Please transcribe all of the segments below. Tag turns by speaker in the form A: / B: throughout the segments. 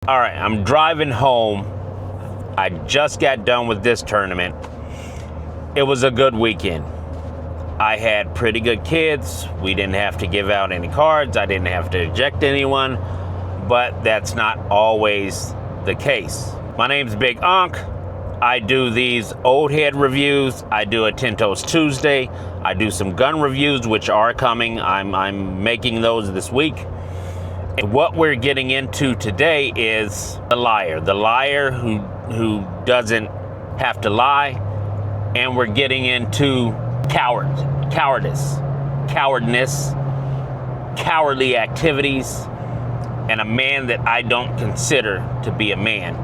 A: All right, I'm driving home. I just got done with this tournament. It was a good weekend. I had pretty good kids. We didn't have to give out any cards. I didn't have to eject anyone, but that's not always the case. My name's Big Unc. I do these old head reviews. I do a 10 Toes Tuesday. I do some gun reviews, which are coming. I'm making those this week. And what we're getting into today is the liar who doesn't have to lie. And we're getting into cowardice, cowardly activities, and a man that I don't consider to be a man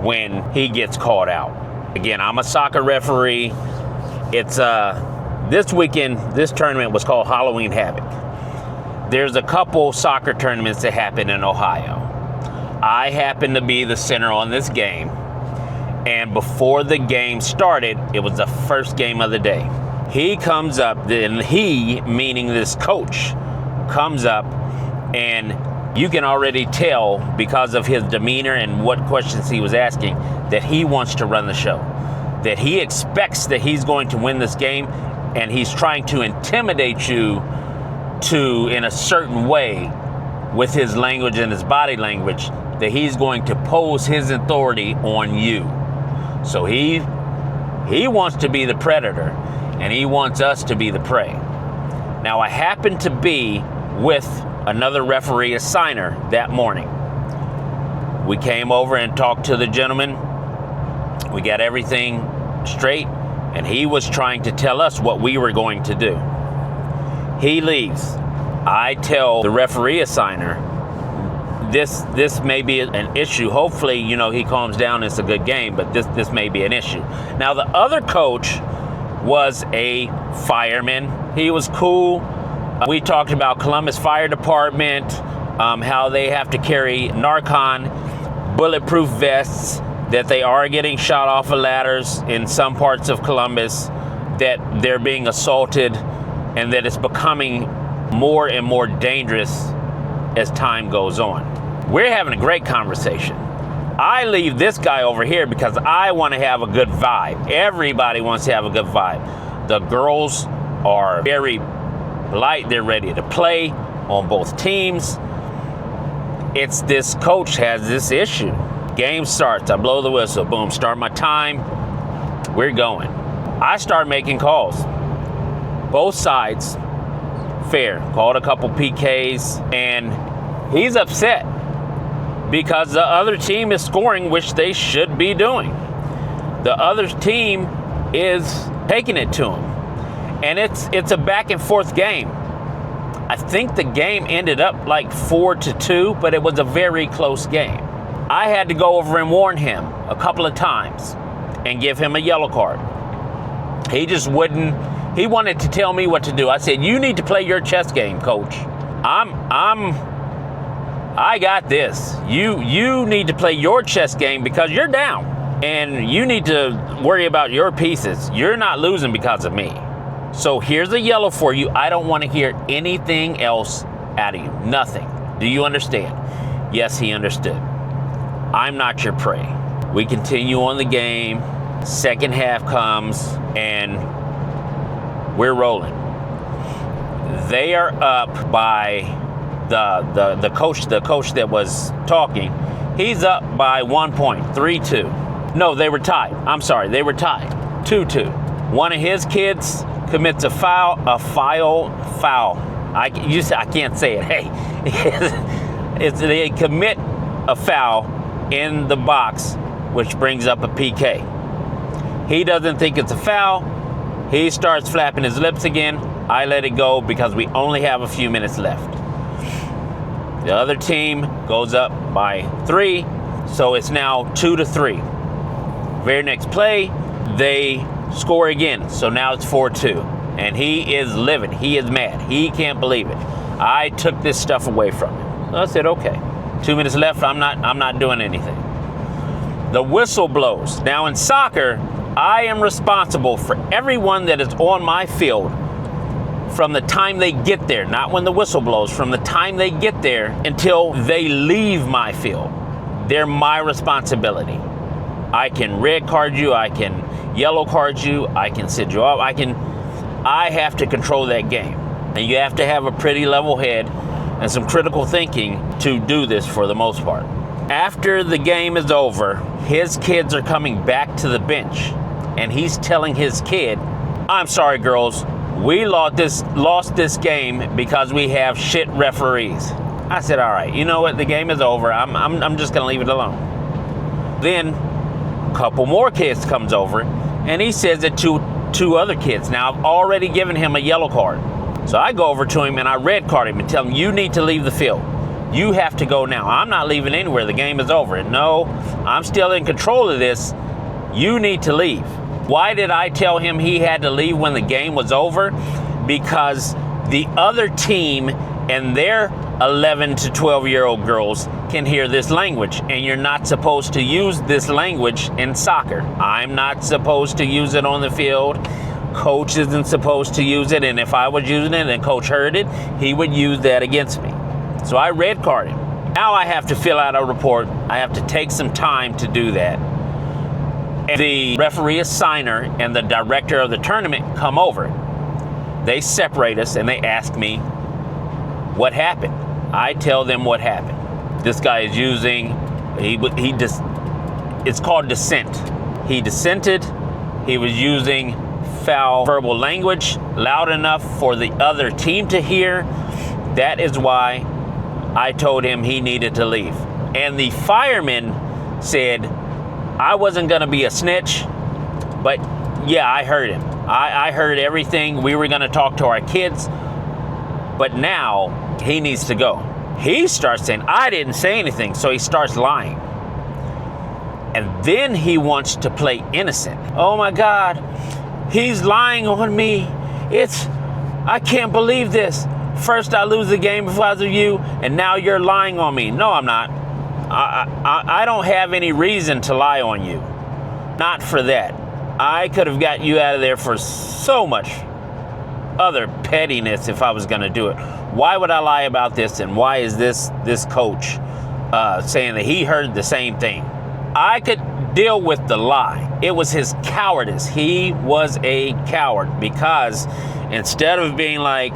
A: when he gets called out. Again, I'm a soccer referee. It's this weekend, this tournament was called Halloween Havoc. There's a couple soccer tournaments that happen in Ohio. I happen to be the center on this game, and before the game started, it was the first game of the day. He comes up, and he, meaning this coach, comes up, and you can already tell because of his demeanor and what questions he was asking that he wants to run the show, that he expects that he's going to win this game, and he's trying to intimidate you in a certain way with his language and his body language, that he's going to pose his authority on you. So he wants to be the predator, and he wants us to be the prey. Now, I happened to be with another referee assigner that morning. We came over and talked to the gentleman. We got everything straight, and he was trying to tell us what we were going to do. He leaves. I tell the referee assigner, this may be an issue. Hopefully, he calms down. It's a good game, but this may be an issue. Now, the other coach was a fireman. He was cool. We talked about Columbus Fire Department, how they have to carry Narcon bulletproof vests, that they are getting shot off of ladders in some parts of Columbus, that they're being assaulted, and that it's becoming more and more dangerous as time goes on. We're having a great conversation. I leave this guy over here because I want to have a good vibe. Everybody wants to have a good vibe. The girls are very polite. They're ready to play on both teams. It's this coach has this issue. Game starts. I blow the whistle. Boom. Start my time. We're going. I start making calls. Both sides, fair. Called a couple PKs, and he's upset because the other team is scoring, which they should be doing. The other team is taking it to him, and it's a back and forth game. I think the game ended up like 4-2, but it was a very close game. I had to go over and warn him a couple of times and give him a yellow card. He just wouldn't. He wanted to tell me what to do. I said, you need to play your chess game, coach. I got this. You need to play your chess game because you're down. And you need to worry about your pieces. You're not losing because of me. So here's a yellow for you. I don't want to hear anything else out of you. Nothing. Do you understand? Yes, he understood. I'm not your prey. We continue on the game. Second half comes, and we're rolling. They are up by the coach that was talking. He's up by 1 point, 3-2. No, they were tied. I'm sorry, they were tied, 2-2. One of his kids commits a foul. I can't say it. Hey, they commit a foul in the box, which brings up a PK. He doesn't think it's a foul. He starts flapping his lips again. I let it go because we only have a few minutes left. The other team goes up by 3, so it's now 2-3. Very next play, they score again, so now it's 4-2. And he is livid. He is mad. He can't believe it. I took this stuff away from him. So I said, okay. 2 minutes left. I'm not doing anything. The whistle blows. Now in soccer, I am responsible for everyone that is on my field from the time they get there, not when the whistle blows, from the time they get there until they leave my field. they're my responsibility. I can red card you, I can yellow card you, I can sit you up, I have to control that game. And you have to have a pretty level head and some critical thinking to do this for the most part. After the game is over, his kids are coming back to the bench, and he's telling his kid, I'm sorry, girls, we lost this game because we have shit referees. I said, all right, you know what? The game is over. I'm just going to leave it alone. Then a couple more kids comes over, and he says it to two other kids. Now, I've already given him a yellow card. So I go over to him and I red card him and tell him, you need to leave the field. You have to go now. I'm not leaving anywhere. The game is over. No, I'm still in control of this. You need to leave. Why did I tell him he had to leave when the game was over? Because the other team and their 11 to 12-year-old girls can hear this language, and you're not supposed to use this language in soccer. I'm not supposed to use it on the field. Coach isn't supposed to use it, and if I was using it and coach heard it, he would use that against me. So I red card him. Now I have to fill out a report. I have to take some time to do that. And the referee assigner and the director of the tournament come over. They separate us and they ask me what happened. I tell them what happened. This guy is using, it's called dissent. He dissented. He was using foul verbal language loud enough for the other team to hear. That is why I told him he needed to leave. And the fireman said, I wasn't going to be a snitch, but yeah, I heard him. I heard everything. We were going to talk to our kids, but now he needs to go. He starts saying, I didn't say anything, so he starts lying. And then he wants to play innocent. Oh my God, he's lying on me. I can't believe this. First I lose the game because of you, and now you're lying on me. No, I'm not. I don't have any reason to lie on you. Not for that. I could have got you out of there for so much other pettiness if I was going to do it. Why would I lie about this, and why is this coach saying that he heard the same thing? I could deal with the lie. It was his cowardice. He was a coward, because instead of being like,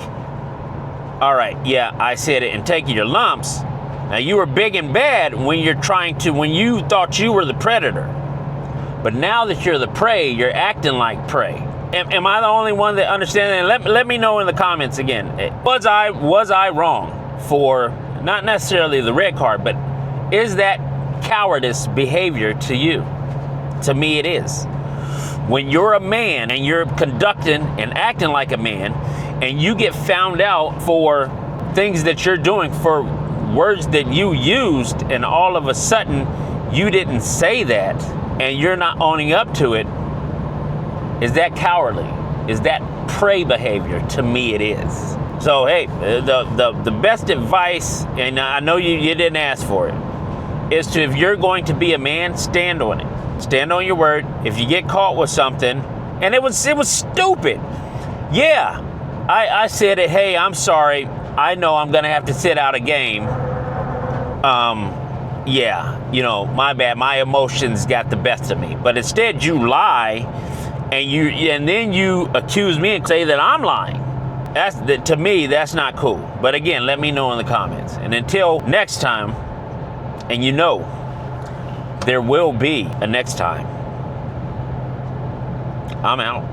A: all right, yeah, I said it, and taking your lumps. Now, you were big and bad when you thought you were the predator. But now that you're the prey, you're acting like prey. Am I the only one that understands that? Let me know in the comments again. Was I wrong for not necessarily the red card, but is that cowardice behavior to you? To me, it is. When you're a man and you're conducting and acting like a man, and you get found out for things that you're doing, for words that you used, and all of a sudden you didn't say that, and you're not owning up to it, is that cowardly? Is that prey behavior? To me, it is. So, hey, the best advice, and I know you didn't ask for it, is to, if you're going to be a man, stand on it. Stand on your word. If you get caught with something, and it was stupid. Yeah, I said it, hey, I'm sorry. I know I'm going to have to sit out a game. Yeah, my bad. My emotions got the best of me. But instead you lie, and then you accuse me and say that I'm lying. To me, that's not cool. But again, let me know in the comments. And until next time, and there will be a next time, I'm out.